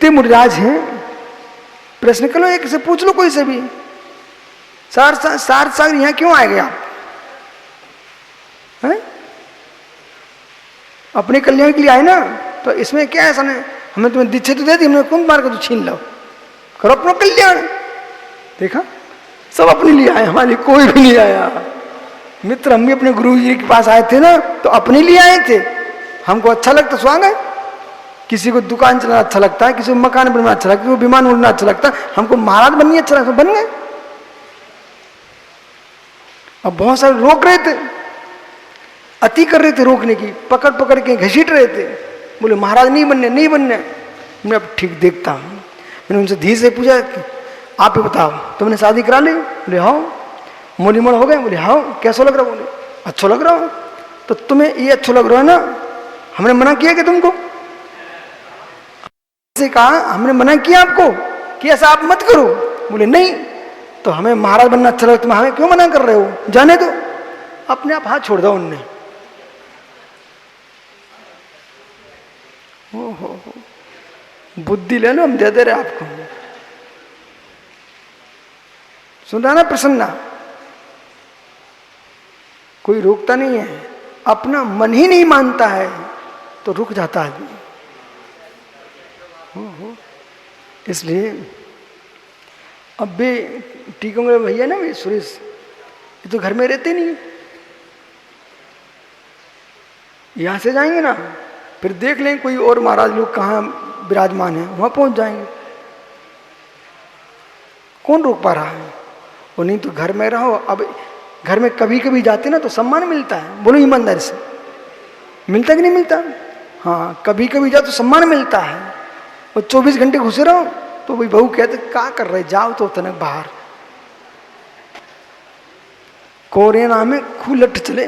इतने मुनिराज हैं, प्रश्न कर लो, एक से पूछ लो कोई से भी, सागर यहां क्यों आए गए आप? हैं? अपने कल्याण के लिए आए ना, तो इसमें क्या ऐसा नहीं, हमें तुम्हें दीक्षा तो दे दी, हमने कौन मार कर तो छीन लो, करो अपना कल्याण। देखा, सब अपने लिए आए, हमारे लिए कोई भी नहीं आया। मित्र, हम भी अपने गुरु जी के पास आए थे ना, तो अपने लिए आए थे। हमको अच्छा लगता सो आ गए। किसी को दुकान चलाना अच्छा लगता है, किसी को मकान बनना अच्छा लगता है, किसी को विमान उड़ना अच्छा लगता है, हमको महाराज बननी अच्छा लगता, बन गए। अब बहुत सारे रोक रहे थे, अति कर रहे थे, रोकने की, पकड़ पकड़ के घसीट रहे थे, बोले महाराज नहीं बनने, नहीं बनने। मैं अब ठीक देखता हूं। मैंने उनसे धीरे से पूछा, आप ही बताओ, तुमने शादी करा ली? बोले हाँ। मोली मोड़ हो गए? बोले हाँ। कैसा लग रहा? बोले अच्छा लग रहा हो। तो तुम्हें ये अच्छा लग रहा है ना, हमने मना किया कि तुमको? से कहा हमने मना किया आपको कि ऐसा आप मत करो? बोले नहीं। तो हमें महाराज बनना अच्छा लगा, तुम हमें क्यों मना कर रहे हो? जाने दो। अपने आप हाथ छोड़ दो उनने। हो बुद्धि ले लो, हम दे दे रहे आपको। सुन रहा ना प्रसन्ना? कोई रोकता नहीं है, अपना मन ही नहीं मानता है तो रुक जाता आदमी। इसलिए अब भी टीकमगढ़ भैया ना, सुरेश, ये तो घर में रहते नहीं, यहां से जाएंगे ना, फिर देख लें कोई और महाराज लोग कहाँ विराजमान है, वहां पहुंच जाएंगे। कौन रोक पा रहा है? वो नहीं तो घर में रहो। अब घर में कभी कभी जाते ना तो सम्मान मिलता है, बोलो ईमानदारी से, मिलता कि नहीं मिलता? हाँ, कभी कभी जाओ तो सम्मान मिलता है। और 24 घंटे घुसे रहो तो वही बहू कहते क्या कर रहे, जाओ तो तनक बाहर। कोरोना में खूलट चले,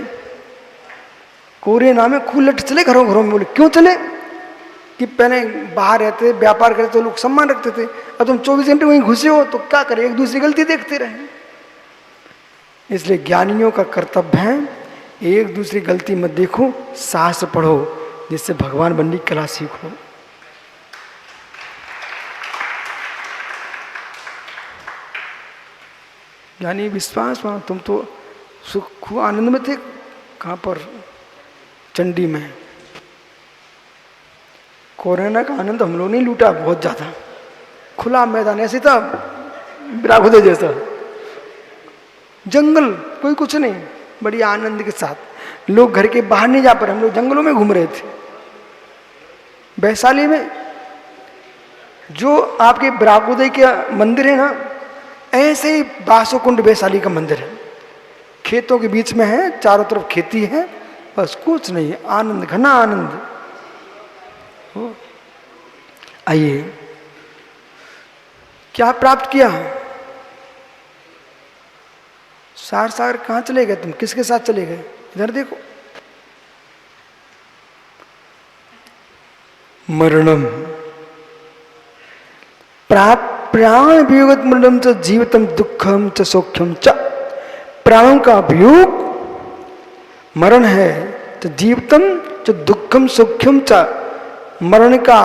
कोरोना में खूलट चले घरों घरों में। बोले क्यों चले? कि पहले बाहर रहते व्यापार करते तो लोग सम्मान रखते थे, अब तुम 24 घंटे वहीं घुसे हो तो क्या करें, एक दूसरी गलती देखते रहे। इसलिए ज्ञानियों का कर्तव्य है, एक दूसरी गलती मत देखो, शास्त्र पढ़ो, जिससे भगवान बनने की कला सीखो। ज्ञानी विश्वास, तुम तो सुख आनंद में थे, कहाँ पर? चंडी में। कोरोना का आनंद हम लोग नहीं लूटा, बहुत ज्यादा खुला मैदान, ऐसे था बिरागुदे जैसा जंगल, कोई कुछ नहीं, बड़ी आनंद के साथ। लोग घर के बाहर नहीं जा पा रहे, हम लोग जंगलों में घूम रहे थे। वैशाली में जो आपके बिरागुदे के मंदिर है ना, ऐसे ही बासुकुंड वैशाली का मंदिर है, खेतों के बीच में है, चारों तरफ खेती है, बस कुछ नहीं, आनंद, घना आनंद। आइए, क्या प्राप्त किया? सागर कहां चले गए तुम? किसके साथ चले गए? इधर देखो। मरणम प्राण वियोगत मरणम च जीवितम दुखम च सौख्यम च। प्राणों का वियोग मरण है, तो जीवितम च दुखम सौख्यम च, मरण का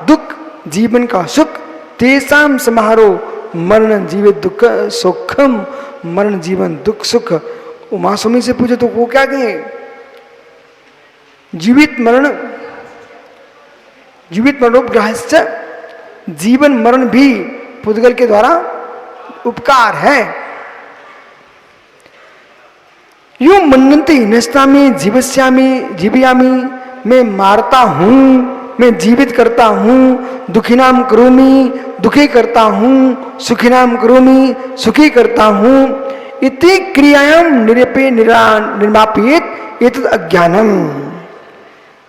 दुख, जीवन का सुख। तेसाम समारोह मरण जीवित दुख सुखम, मरण जीवन दुख सुख। उमा स्वामी से पूछे तो वो क्या कहे? जीवित मरण, जीवित मरणोपग्रहश्च, जीवन मरण भी पुद्गल के द्वारा उपकार है। यूं मनंती नस्तामी जीवस्यामी जीवयामी, मैं मारता हूं, मैं जीवित करता हूं, दुखिनाम करोमि, दुखी करता हूं, सुखिनाम करोमि, सुखी करता हूं। इति क्रियायाम निरपे निर्मापित एतद् अज्ञानम।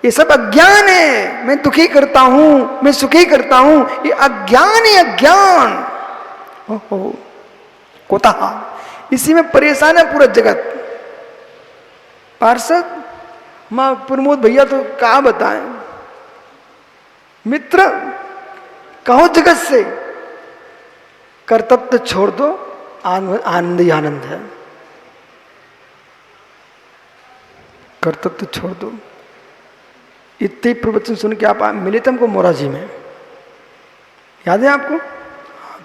ये सब अज्ञान है, मैं दुखी करता हूं, मैं सुखी करता हूं, ये अज्ञान है, अज्ञान। ओहो कोता, इसी में परेशान है पूरा जगत। पार्षद मां प्रमोद भैया तो क्या बताएं, मित्र कहो जगत से, कर्तव्य छोड़ दो, आनंद ही आनंद है। कर्तव्य छोड़ दो। इतने प्रवचन सुन के आप मिले थे हमको मोराजी में, याद है आपको?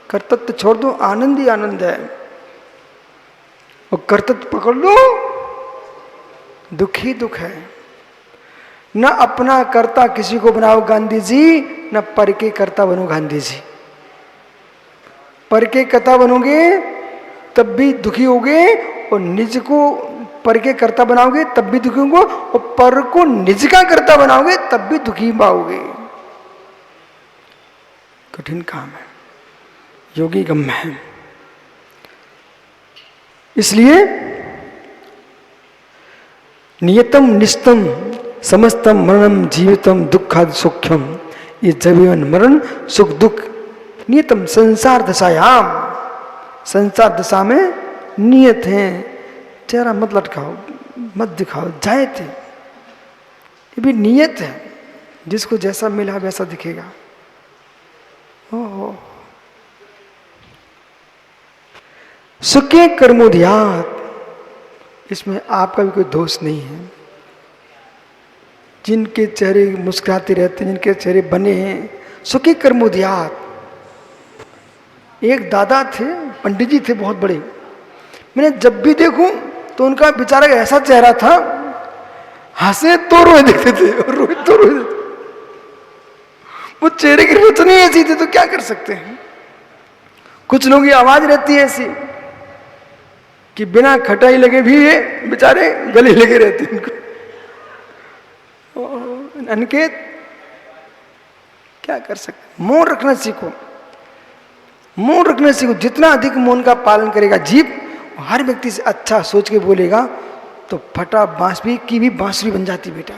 कर्तव्य छोड़ दो, आनंद ही आनंद है, और कर्तव्य पकड़ लो, दुख ही दुख है। न अपना कर्ता किसी को बनाओ गांधी जी, न पर के कर्ता बनो गांधी जी। पर के कर्ता बनोगे तब भी दुखी होगे, और निज को पर के कर्ता बनाओगे तब भी दुखी होगे, और पर को निज का कर्ता बनाओगे तब भी दुखी पाओगे। कठिन काम है, योगी गम्य है। इसलिए नियतम निस्तम समस्तम मरणम जीवितम दुखाद सुख्यम, ये जीवन मरण सुख दुख नियतम संसार दशायाम, संसार दशा में नियत है। चेहरा मत लटकाओ, मत दिखाओ, जाए थे, ये भी नियत है, जिसको जैसा मिला वैसा दिखेगा। ओहो, सुखे कर्मोदयात, इसमें आपका भी कोई दोष नहीं है। जिनके चेहरे मुस्कुराते रहते हैं, जिनके चेहरे बने हैं, सुखी कर्मोदयात। एक दादा थे, पंडित जी थे बहुत बड़े, मैंने जब भी देखूं तो उनका बेचारा ऐसा चेहरा था, हंसे तो रोए देते थे और रोए तो रोए देते। वो चेहरे की रचना ऐसी थी, तो क्या कर सकते हैं। कुछ लोगों की आवाज रहती है ऐसी कि बिना खटाई लगे भी ये बेचारे गले लगे रहते हैं इनको। अनिकेत, क्या कर सकते, मौन रखना सीखो, मौन रखना सीखो। जितना अधिक मौन का पालन करेगा जीव, हर व्यक्ति से अच्छा सोच के बोलेगा, तो फटा बांस भी की भी बांसुरी बन जाती बेटा।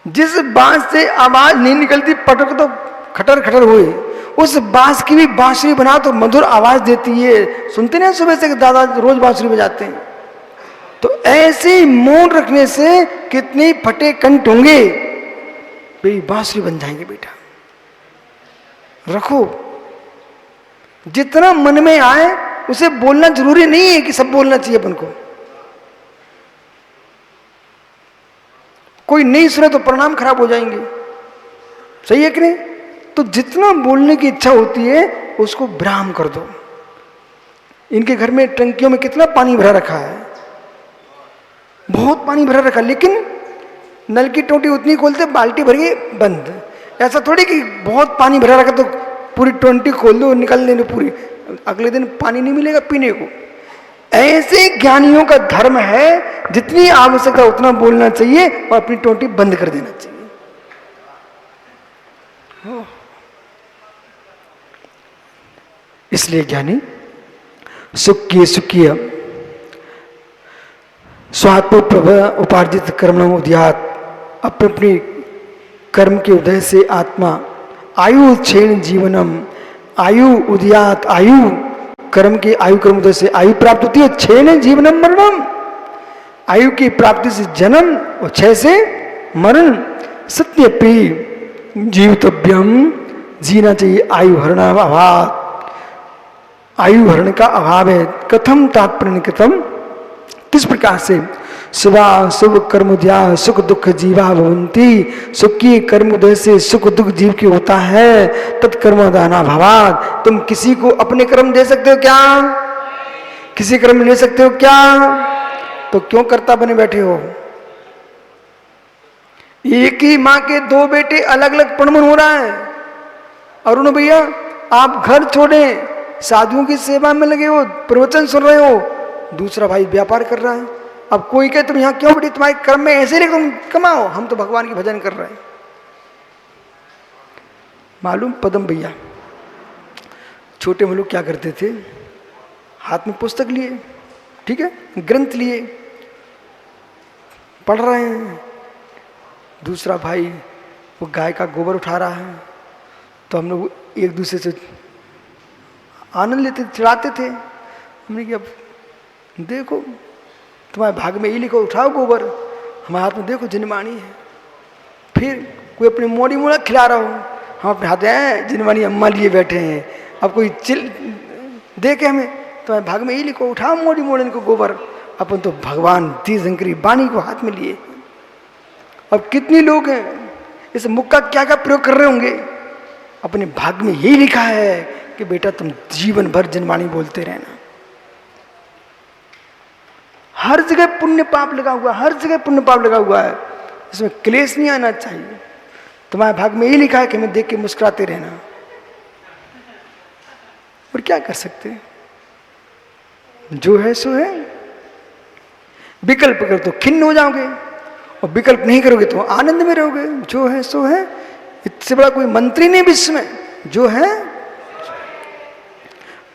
जिस बांस से आवाज नहीं निकलती, पटक तो खटर खटर हुए, उस बांस की भी बांसुरी बना तो मधुर आवाज देती है। सुनते नहीं सुबह से कि दादा रोज बांसुरी बजाते हैं। तो ऐसे मौन रखने से कितने फटे कंठ होंगे, वे बांसुरी बन जाएंगे बेटा। रखो, जितना मन में आए उसे बोलना जरूरी नहीं है कि सब बोलना चाहिए अपन को। कोई नहीं सुने तो परिणाम खराब हो जाएंगे, सही है कि नहीं? तो जितना बोलने की इच्छा होती है उसको विराम कर दो। इनके घर में टंकियों में कितना पानी भरा रखा है, बहुत पानी भरा रखा, लेकिन नल की टोटी उतनी खोलते बाल्टी भर गई बंद। ऐसा थोड़ी कि बहुत पानी भरा रखा तो पूरी टोटी खोल दो निकल देने पूरी, अगले दिन पानी नहीं मिलेगा पीने को। ऐसे ज्ञानियों का धर्म है, जितनी आवश्यकता उतना बोलना चाहिए और अपनी टोटी बंद कर देना चाहिए। इसलिए ज्ञानी सुखी सुखी स्वात्म प्रभ उपार्जित कर्म उद्यात, अपने अपनी कर्म के उदय से आत्मा, आयु क्षीण जीवनम, आयु उद्यात, आयु कर्म की आयु कर्म उदय से आयु प्राप्त होती है, क्षीण जीवनम मरणम, आयु की प्राप्ति से जन्म और क्षय से मरण। सत्यपि जीवितव्यम, जीना चाहिए आयु हरणाभाव, आयु हरण का अभाव है। कथम तात्पर्य कथम, किस प्रकार से? शुभा शुभ कर्मोदया सुख दुख जीवा भवंती, सुख की कर्मोदय से सुख दुख जीव की होता है। तत्कर्मदाना भावात, तुम किसी को अपने कर्म दे सकते हो क्या? किसी कर्म ले सकते हो क्या? तो क्यों कर्ता बने बैठे हो? एक ही मां के दो बेटे, अलग अलग पणमन हो रहा है। अरुण भैया, आप घर छोड़े, साधुओं की सेवा में लगे हो, प्रवचन सुन रहे हो, दूसरा भाई व्यापार कर रहा है। अब कोई कहे तुम यहाँ क्यों बैठी, तुम्हारे कर्म में ऐसे नहीं तुम कमाओ, हम तो भगवान की भजन कर रहे हैं। मालूम पदम भैया छोटे में लोग क्या करते थे, हाथ में पुस्तक लिए, ठीक है, ग्रंथ लिए, पढ़ रहे हैं। दूसरा भाई वो गाय का गोबर उठा रहा है, तो हम लोग एक दूसरे से आनंद लेते, चिढ़ाते थे। हमने कहा देखो तुम्हारे भाग में ये लिखो उठाओ गोबर, हमारे हाथ में देखो जिनवाणी है। फिर कोई अपनी मोड़ी मोड़ा खिला रहा हो, हम अपने हाथ में जिनवाणी अम्मा लिए बैठे हैं। अब कोई चिल देखे हमें, तुम्हारे भाग में ये लिखो उठाओ मोड़ी मोड़े इनको गोबर। अपन तो भगवान तीर्थंकरी वाणी को हाथ में लिए। अब कितने लोग हैं इस मुख का क्या क्या प्रयोग कर रहे होंगे, अपने भाग्य में यही लिखा है कि बेटा तुम जीवन भर जनवाणी बोलते रहना। हर जगह पुण्य पाप लगा हुआ, हर जगह पुण्य पाप लगा हुआ है, इसमें क्लेश नहीं आना चाहिए। तुम्हारे भाग्य में यही लिखा है कि हमें देख के मुस्कुराते रहना, और क्या कर सकते हैं? जो है सो है। विकल्प कर तो खिन्न हो जाओगे, और विकल्प नहीं करोगे तो आनंद में रहोगे। जो है सो है, इससे बड़ा कोई मंत्री नहीं विश्व में। जो है,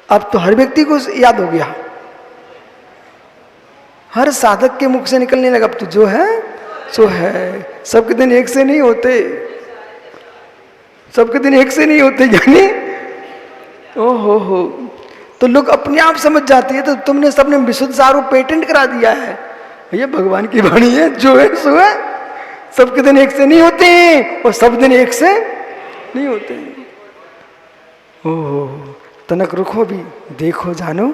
अब तो हर व्यक्ति को याद हो गया, हर साधक के मुख से निकलने लगा अब तो जो है सो है। सबके दिन एक से नहीं होते, सबके दिन एक से नहीं होते, यानी ओहो हो, तो लोग अपने आप समझ जाती है। तो तुमने सबने विशुद्ध सारू पेटेंट करा दिया है, ये भगवान की वाणी है। जो है सो है, सबके दिन एक से नहीं होते हैं, और सब दिन एक से नहीं होते हैं। ओहो, तनक रुखो भी देखो जानो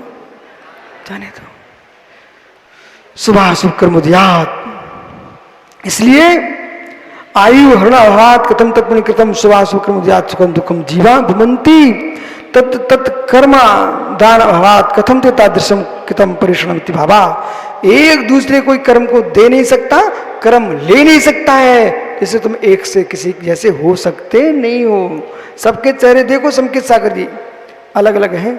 जाने दो, शुभा शुभ कर्म उद्यात। इसलिए आयु हरणाभात कथम तत्पुण्य कृतम शुभा शुभ कर्म उद्यात सुखम दुखम जीवा भुमंती तत् तत् कर्मा दान अभावात कथम ते तादृशम कृतम परिश्रमति भावा। एक दूसरे कोई कर्म को दे नहीं सकता, कर्म ले नहीं सकता है, इससे तुम एक से किसी जैसे हो सकते नहीं हो। सबके चेहरे देखो, संकेत सागर जी अलग अलग हैं,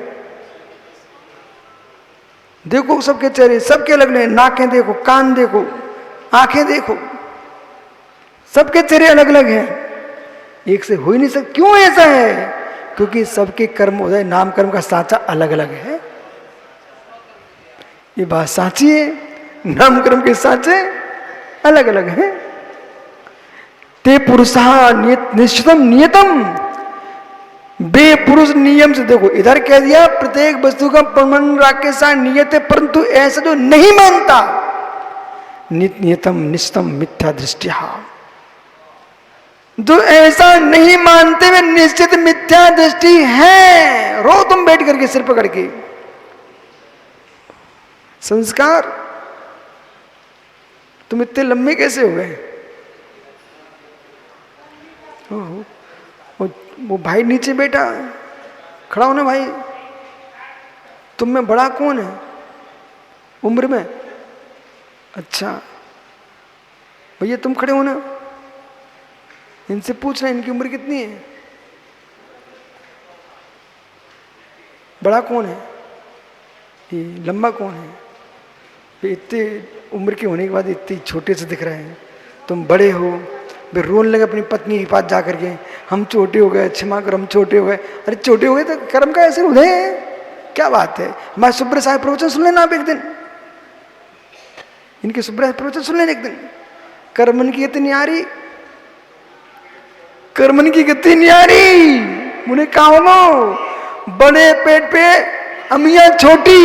देखो सबके चेहरे सबके अलग अलग, नाकें देखो, कान देखो, आंखें देखो, सबके चेहरे अलग अलग हैं, एक से हो ही नहीं सकते। क्यों ऐसा है? क्योंकि सबके कर्म हो जाए, नाम कर्म का साँचा अलग अलग है। ये बात साची है, नाम कर्म के साँचे अलग अलग हैं। ते पुरुषा निश्चितम नियतम, बेपुरुष नियम से देखो, इधर कह दिया प्रत्येक वस्तु का प्रमाण राग के साथ नियत है, परंतु ऐसा जो नहीं मानता नियतम निश्चितम मिथ्या दृष्टिया, जो ऐसा नहीं मानते वे निश्चित मिथ्या दृष्टि है। रो तुम बैठ करके सिर पकड़ के। संस्कार तुम इतने लंबे कैसे हो गए? वो भाई नीचे बैठा, खड़ा हो ना भाई, तुम में बड़ा कौन है उम्र में? अच्छा भैया तुम खड़े हो ना, इनसे पूछना इनकी उम्र कितनी है? बड़ा कौन है? ये लंबा कौन है? ये इतने उम्र के होने के बाद इतने छोटे से दिख रहे हैं। तुम बड़े हो, वे रोने लगे अपनी पत्नी के पास जाकर के, हम छोटे हो गए, क्षमा कर हम छोटे हो गए। अरे छोटे हो गए तो कर्म का ऐसे उदय है, क्या बात है? हमारे सुब्रत साहब प्रवचन सुन लेना आप एक दिन, इनके सुब्रत प्रवचन सुन लेना एक दिन। कर्मन की गति न्यारी, कर्मन की गति न्यारी, मुने कहा हो बड़े पेट पे अमिया छोटी,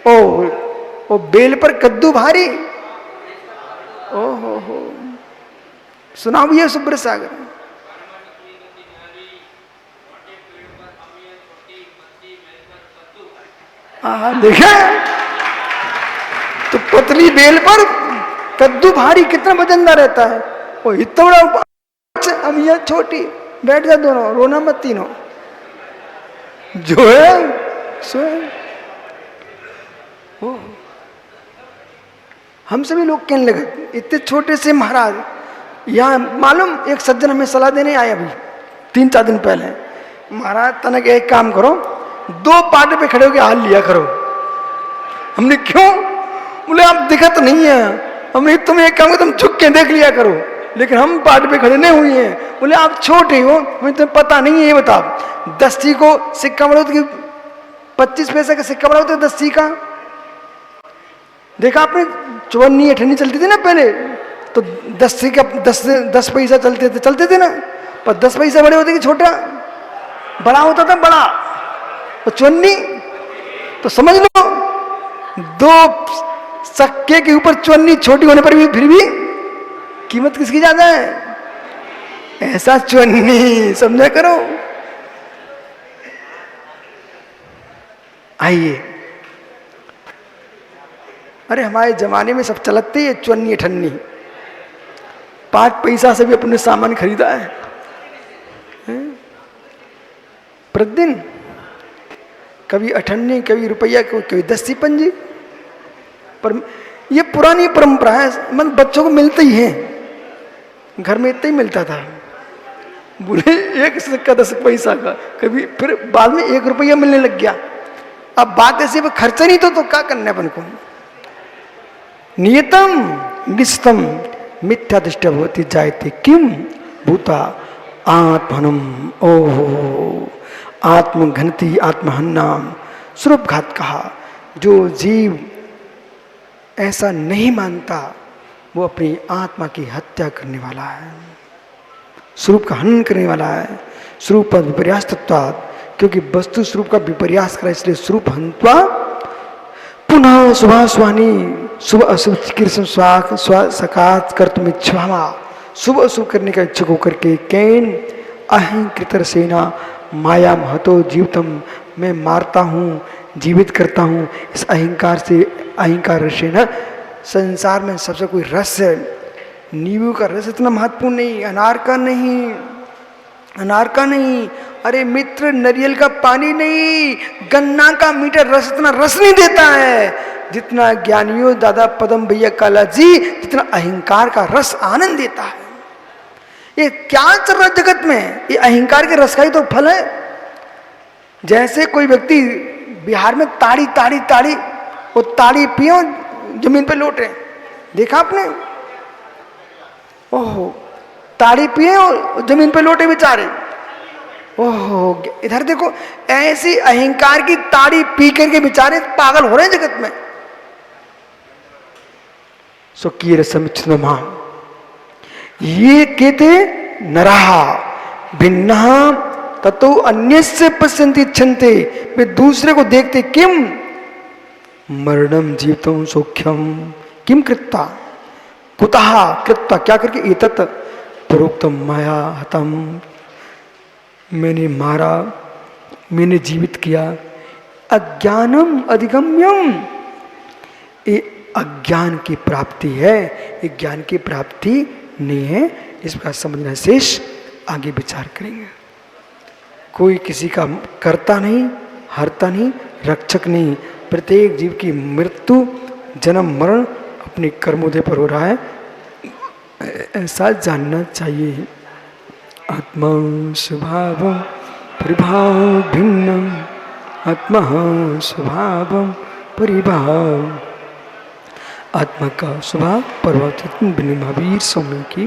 ओ बेल पर कद्दू भारी। ओ हो सुनाओ भैया सुब्रत सागर। हाँ देखा, तो पतली बेल पर कद्दू भारी कितना वजनदार रहता है। वो इतना बड़ा, अमिया छोटी, बैठ जा दोनों, रोना मत तीनों। जो है सो है। हम सभी लोग कहने लगे इतने छोटे से महाराज, यहाँ मालूम एक सज्जन हमें सलाह देने आए अभी 3-4 दिन पहले, महाराज तनक एक काम करो, 2 पाटे पे खड़े होकर हाल लिया करो। हमने क्यों? बोले आप दिखा तो नहीं है। हमने तुम एक काम करो, तुम झुक के देख लिया करो, लेकिन हम पाटे पे खड़े नहीं हुए हैं। बोले आप छोटे हो, मुझे तुम्हें पता नहीं है, ये बताओ 10 को सिक्का बड़ा होता, 25 पैसे का सिक्का बड़ा होता है 10 का। देखा आपने 54-58 चलती थी ना पहले, तो 10 पैसा चलते थे ना, पर 10 पैसा बड़े होते कि छोटा? बड़ा होता था, बड़ा। तो 54, तो समझ लो 2 सिक्के के ऊपर 54 छोटी होने पर भी फिर भी कीमत किसकी ज्यादा है? ऐसा 54 समझा करो। आइए, अरे हमारे जमाने में सब चलते है 54-58, 5 पैसा से भी अपने सामान खरीदा है। प्रतिदिन, कभी 98, कभी रुपया, कभी 10 पंजी। पर ये पुरानी परंपरा है, मतलब बच्चों को मिलते ही है, घर में इतना ही मिलता था, बोले 1 सिक्का 10 पैसा का, कभी फिर बाद में 1 रुपया मिलने लग गया। अब बात ऐसी है, खर्चा नहीं तो क्या करना है अपन को। नियतम निस्तम मिथ्या दृष्टि भवति जायते किम भूता आत्मनम। ओहो, आत्मघनति आत्महन्नाम, स्वरूपघात कहा। जो जीव ऐसा नहीं मानता वो अपनी आत्मा की हत्या करने वाला है, स्वरूप का हनन करने वाला है। स्वरूप विपर्यास तत्वात्, क्योंकि वस्तु स्वरूप का विपर्यास करा, इसलिए स्वरूप हंत्वा पुनः शुभास्वानी, शुभ अशुभ चिकीर्षण स्वाक सकात कर्तुम इच्छामा, शुभ अशुभ करने का इच्छुक होकर के कैन अहंकृतर सेना माया महतो जीवतम, मैं मारता हूँ, जीवित करता हूँ इस अहंकार से। अहंकार रस है ना, संसार में सबसे कोई रस है, नींबू का रस इतना महत्वपूर्ण नहीं, अनार का नहीं, अनार का नहीं, अरे मित्र नारियल का पानी नहीं, गन्ना का मीठा रस इतना रस नहीं देता है जितना ज्ञानियों दादा पदम भैया काला जी, जितना अहंकार का रस आनंद देता है। ये क्या चल रहा है जगत में, ये अहंकार के रस का ही तो फल है। जैसे कोई व्यक्ति बिहार में ताड़ी ताड़ी ताड़ी, वो ताड़ी पियो जमीन पे लौटे, देखा आपने? ओहो, ताड़ी पिए और जमीन पे लोटे बेचारे। ओहो, इधर देखो, ऐसी अहंकार की ताड़ी पी करके बेचारे पागल हो रहे हैं जगत में। स्वकीय समिच्छमा, ये कहते नरहा भिन्ना ततो अन्यस्य पश्यन्ति इच्छन्ते, वे दूसरे को देखते, किम मरणम जीवितम सौख्यम किम कृत्ता कुतः कृत्वा, क्या करके, एतत् प्रोक्तम माया हतम, मैंने मारा, मैंने जीवित किया, अज्ञानम अधिगम्यम, ये अज्ञान की प्राप्ति है, ये ज्ञान की प्राप्ति नहीं है। इसका समझना शेष आगे विचार करेंगे। कोई किसी का करता नहीं, हरता नहीं, रक्षक नहीं, प्रत्येक जीव की मृत्यु जन्म मरण अपने कर्मोदय पर हो रहा है, ऐसा जानना चाहिए। आत्मा स्वभाव परिभाव भिन्नम, आत्मा स्वभाव परिभाव, आत्मा का स्वभाव परिवर्तित भिन्न। महावीर स्वामी की